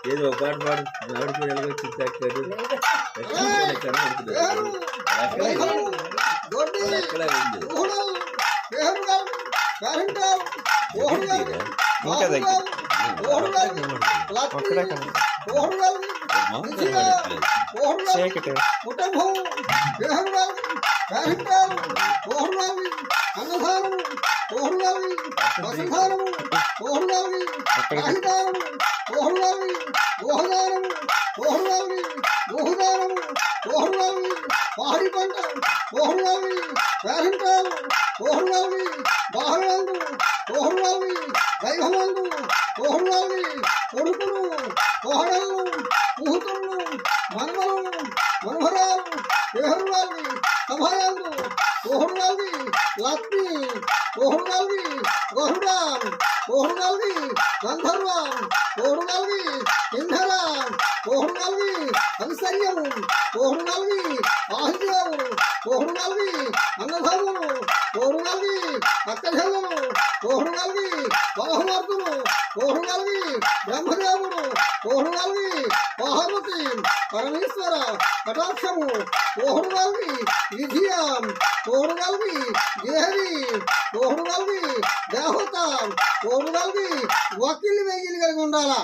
ఏదో ఒక పాట పాడు ఆవిడకి ఎలాగొచ్చి చక్కడు పాడి పంట ఓహులావి పేరంటాలు ఓహులావి బాహులందు ఓహులావి దైవమందు ఓహులావి కొడుకులు కోహడలు కూతుళ్ళు మనమలు మనోహరాలు దేహరులావి సభయందు ఓహులావి లక్ష్మి ఓహులావి గోహురాం ఓహులావి గంధర్వం ఓహులావి ఇంధరాం ఓహులావి ఐశ్వర్యము ఓహులావి ఆహిదేవుడు ఓహులావి అన్నదమ్ములు ఓహులావి అక్కజల్లులు ఓహులావి బాహుమర్దులు ఓహులావి బ్రహ్మదేవుడు ఓహులావి పార్వతి పరమేశ్వర కటాక్షము ఓహులావి విధియాం ఓహులావి దేహవి ఓహులావి దేవత ఓహులావి వకీలు వెయ్యిలు కలిగి ఉండాలా.